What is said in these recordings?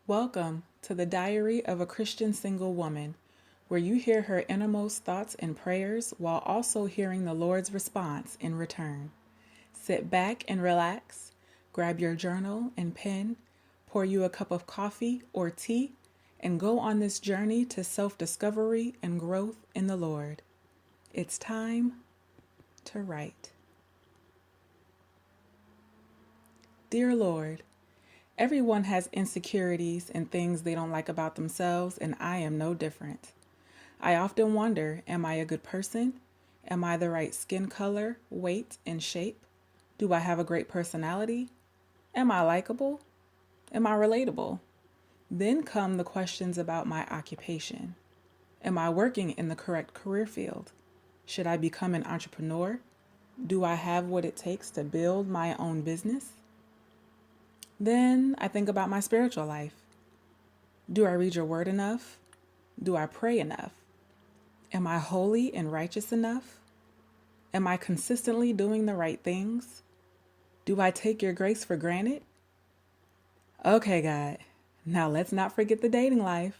Welcome to the Diary of a Christian Single Woman, where you hear her innermost thoughts and prayers while also hearing the Lord's response in return. Sit back and relax, grab your journal and pen, pour you a cup of coffee or tea, and go on this journey to self-discovery and growth in the Lord. It's time to write. Dear Lord, everyone has insecurities and things they don't like about themselves, and I am no different. I often wonder, am I a good person? Am I the right skin color, weight, and shape? Do I have a great personality? Am I likable? Am I relatable? Then come the questions about my occupation. Am I working in the correct career field? Should I become an entrepreneur? Do I have what it takes to build my own business? Then I think about my spiritual life. Do I read your word enough? Do I pray enough? Am I holy and righteous enough? Am I consistently doing the right things? Do I take your grace for granted? Okay, God, now let's not forget the dating life.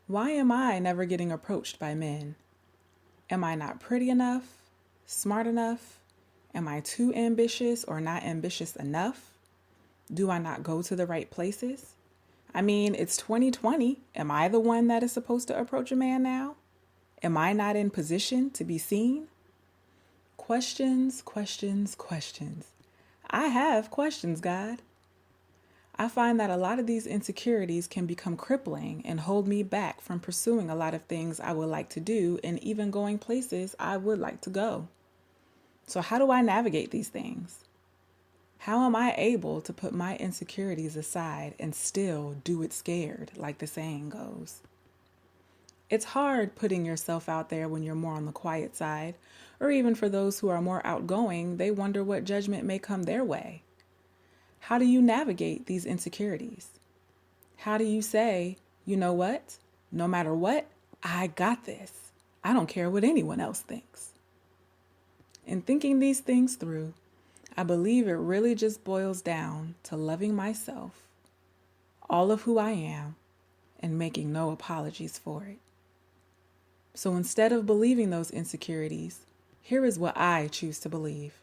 Why am I never getting approached by men? Am I not pretty enough? Smart enough? Am I too ambitious or not ambitious enough? Do I not go to the right places? I mean, it's 2020. Am I the one that is supposed to approach a man now? Am I not in position to be seen? Questions, questions, questions. I have questions, God. I find that a lot of these insecurities can become crippling and hold me back from pursuing a lot of things I would like to do and even going places I would like to go. So, how do I navigate these things? How am I able to put my insecurities aside and still do it scared, like the saying goes? It's hard putting yourself out there when you're more on the quiet side, or even for those who are more outgoing, they wonder what judgment may come their way. How do you navigate these insecurities? How do you say, you know what? No matter what, I got this. I don't care what anyone else thinks. In thinking these things through, I believe it really just boils down to loving myself, all of who I am, and making no apologies for it. So instead of believing those insecurities, here is what I choose to believe.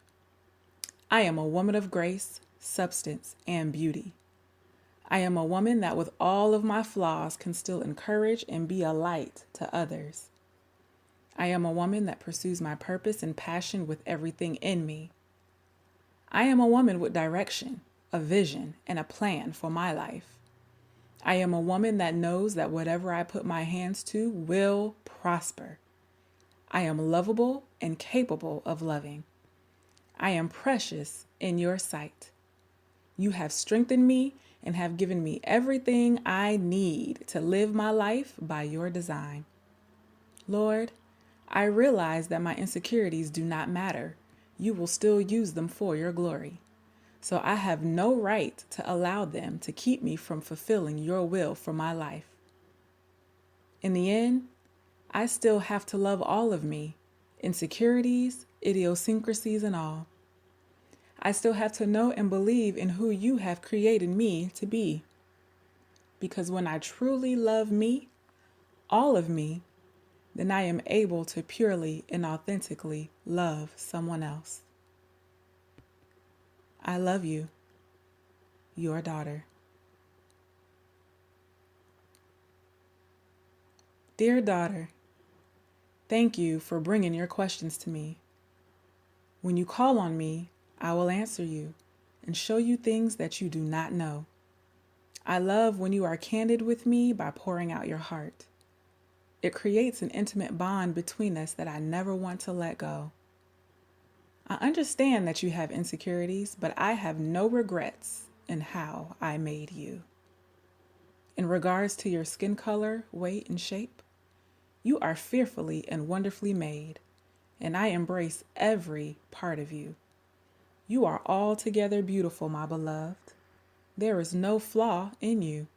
I am a woman of grace, substance, and beauty. I am a woman that with all of my flaws can still encourage and be a light to others. I am a woman that pursues my purpose and passion with everything in me. I am a woman with direction, a vision, and a plan for my life. I am a woman that knows that whatever I put my hands to will prosper. I am lovable and capable of loving. I am precious in your sight. You have strengthened me and have given me everything I need to live my life by your design. Lord, I realize that my insecurities do not matter. You will still use them for your glory. So I have no right to allow them to keep me from fulfilling your will for my life. In the end, I still have to love all of me, insecurities, idiosyncrasies, and all. I still have to know and believe in who you have created me to be. Because when I truly love me, all of me, then I am able to purely and authentically love someone else. I love you, your daughter. Dear daughter, thank you for bringing your questions to me. When you call on me, I will answer you and show you things that you do not know. I love when you are candid with me by pouring out your heart. It creates an intimate bond between us that I never want to let go. I understand that you have insecurities, but I have no regrets in how I made you. In regards to your skin color, weight, and shape, you are fearfully and wonderfully made, and I embrace every part of you. You are altogether beautiful, my beloved. There is no flaw in you.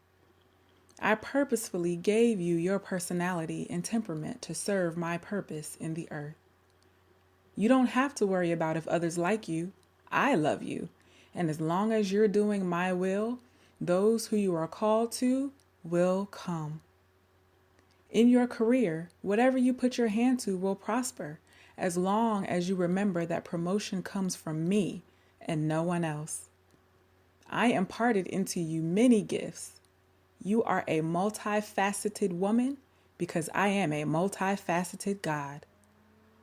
I purposefully gave you your personality and temperament to serve my purpose in the earth. You don't have to worry about if others like you. I love you. And as long as you're doing my will, Those who you are called to will come. In your career, whatever you put your hand to will prosper, as long as you remember that promotion comes from me and no one else. I imparted into you many gifts. You are a multifaceted woman because I am a multifaceted God.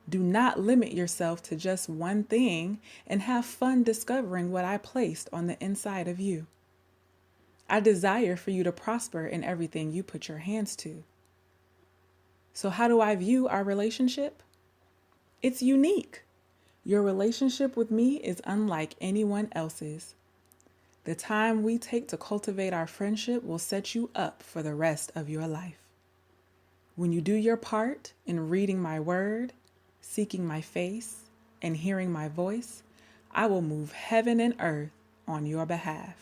Do not limit yourself to just one thing and have fun discovering what I placed on the inside of you. I desire for you to prosper in everything you put your hands to. So how do I view our relationship? It's unique. Your relationship with me is unlike anyone else's. The time we take to cultivate our friendship will set you up for the rest of your life. When you do your part in reading my word, seeking my face, and hearing my voice, I will move heaven and earth on your behalf.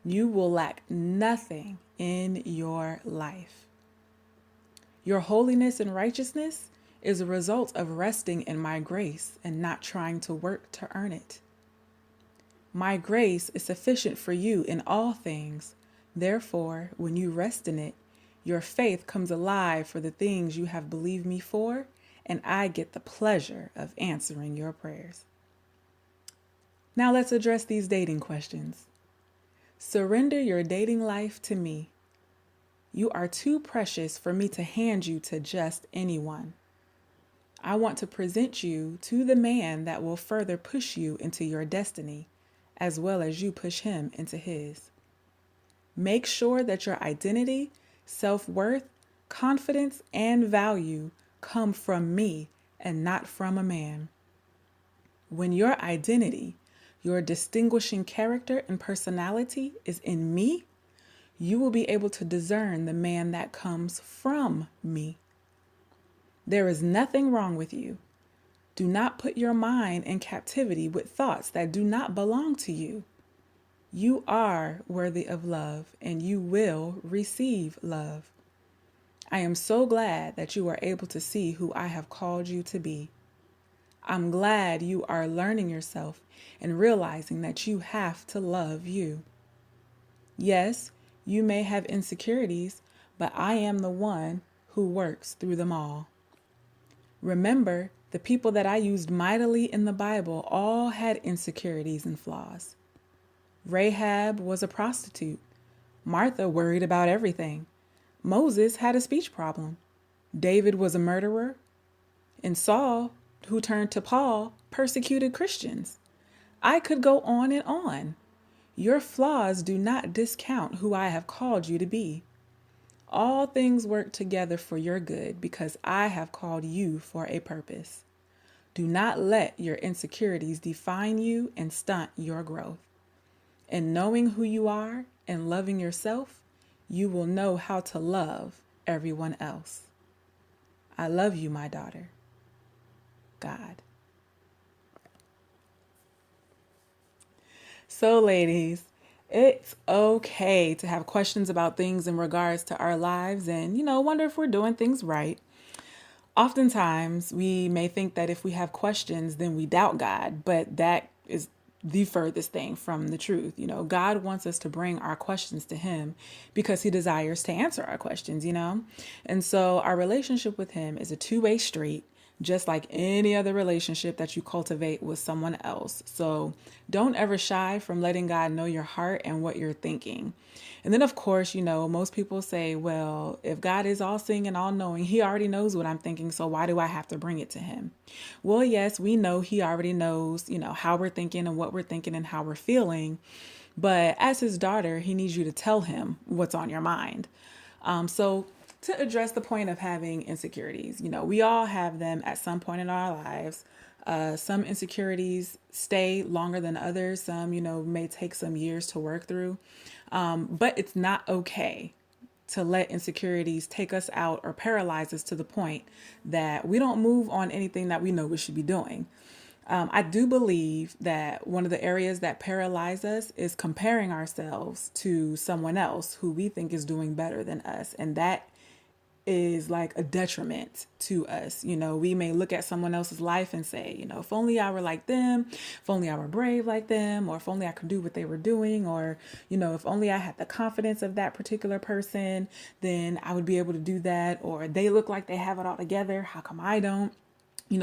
You will lack nothing in your life. Your holiness and righteousness is a result of resting in my grace and not trying to work to earn it. My grace is sufficient for you in all things. Therefore, when you rest in it, your faith comes alive for the things you have believed me for, and I get the pleasure of answering your prayers. Now let's address these dating questions. Surrender your dating life to me. You are too precious for me to hand you to just anyone. I want to present you to the man that will further push you into your destiny, as well as you push him into his. Make sure that your identity, self-worth, confidence, and value come from me and not from a man. When your identity, your distinguishing character and personality is in me, you will be able to discern the man that comes from me. There is nothing wrong with you. Do not put your mind in captivity with thoughts that do not belong to you. You are worthy of love, and you will receive love. I am so glad that you are able to see who I have called you to be. I'm glad you are learning yourself and realizing that you have to love you. Yes, you may have insecurities, but I am the one who works through them all. Remember, the people that I used mightily in the Bible all had insecurities and flaws. Rahab was a prostitute. Martha worried about everything. Moses had a speech problem. David was a murderer. And Saul, who turned to Paul, persecuted Christians. I could go on and on. Your flaws do not discount who I have called you to be. All things work together for your good because I have called you for a purpose. Do not let your insecurities define you and stunt your growth. In knowing who you are and loving yourself, you will know how to love everyone else. I love you, my daughter. God. So, ladies, it's okay to have questions about things in regards to our lives and, wonder if we're doing things right. Oftentimes, we may think that if we have questions, then we doubt God, but that is the furthest thing from the truth. God wants us to bring our questions to him because he desires to answer our questions, And so our relationship with him is a two-way street, just like any other relationship that you cultivate with someone else. So don't ever shy from letting God know your heart and what you're thinking. And then, of course, most people say, well, if God is all seeing and all knowing, he already knows what I'm thinking. So why do I have to bring it to him? Well, yes, we know he already knows, how we're thinking and what we're thinking and how we're feeling. But as his daughter, he needs you to tell him what's on your mind. So to address the point of having insecurities, we all have them at some point in our lives. Some insecurities stay longer than others. Some, may take some years to work through. But it's not okay to let insecurities take us out or paralyze us to the point that we don't move on anything that we know we should be doing. I do believe that one of the areas that paralyze us is comparing ourselves to someone else who we think is doing better than us. And that is like a detriment to us. We may look at someone else's life and say, if only I were like them, if only I were brave like them, or if only I could do what they were doing, or, if only I had the confidence of that particular person, then I would be able to do that. Or they look like they have it all together. How come I don't?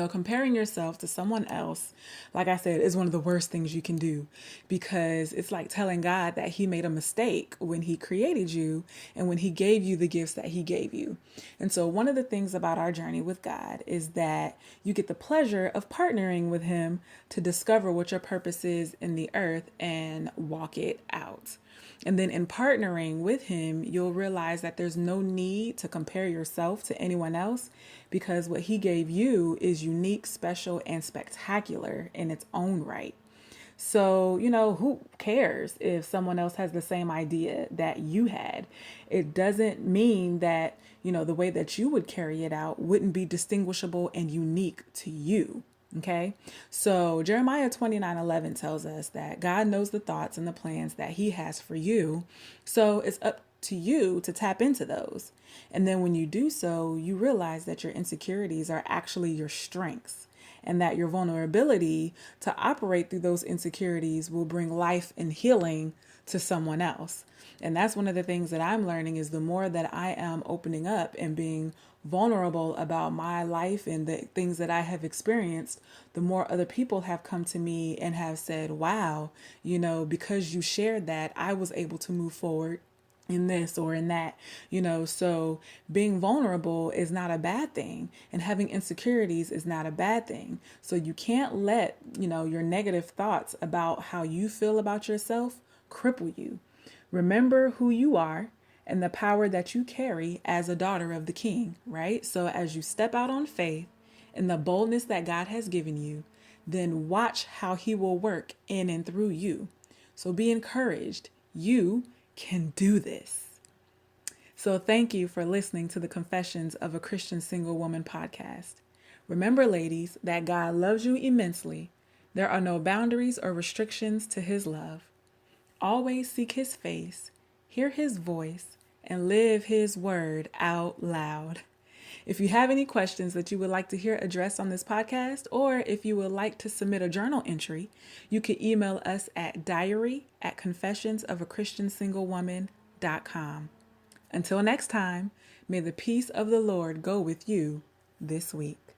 Comparing yourself to someone else, like I said, is one of the worst things you can do, because it's like telling God that he made a mistake when he created you and when he gave you the gifts that he gave you. And so one of the things about our journey with God is that you get the pleasure of partnering with him to discover what your purpose is in the earth and walk it out. And then in partnering with him, you'll realize that there's no need to compare yourself to anyone else, because what he gave you is unique, special, and spectacular in its own right. So, who cares if someone else has the same idea that you had? It doesn't mean that, the way that you would carry it out wouldn't be distinguishable and unique to you. Okay. So Jeremiah 29:11 tells us that God knows the thoughts and the plans that he has for you. So it's up to you to tap into those. And then when you do so, you realize that your insecurities are actually your strengths, and that your vulnerability to operate through those insecurities will bring life and healing to someone else. And that's one of the things that I'm learning, is the more that I am opening up and being vulnerable about my life and the things that I have experienced, the more other people have come to me and have said, wow, because you shared that, I was able to move forward in this or in that, so being vulnerable is not a bad thing, and having insecurities is not a bad thing. So you can't let, your negative thoughts about how you feel about yourself cripple you. Remember who you are and the power that you carry as a daughter of the King, right? So as you step out on faith and the boldness that God has given you, then watch how he will work in and through you. So be encouraged. You can do this. So thank you for listening to the Confessions of a Christian Single Woman podcast. Remember, ladies, that God loves you immensely. There are no boundaries or restrictions to his love. Always seek his face, hear his voice, and live his word out loud. If you have any questions that you would like to hear addressed on this podcast, or if you would like to submit a journal entry, you can email us at diary@confessionsofaChristiansinglewoman.com. Until next time, may the peace of the Lord go with you this week.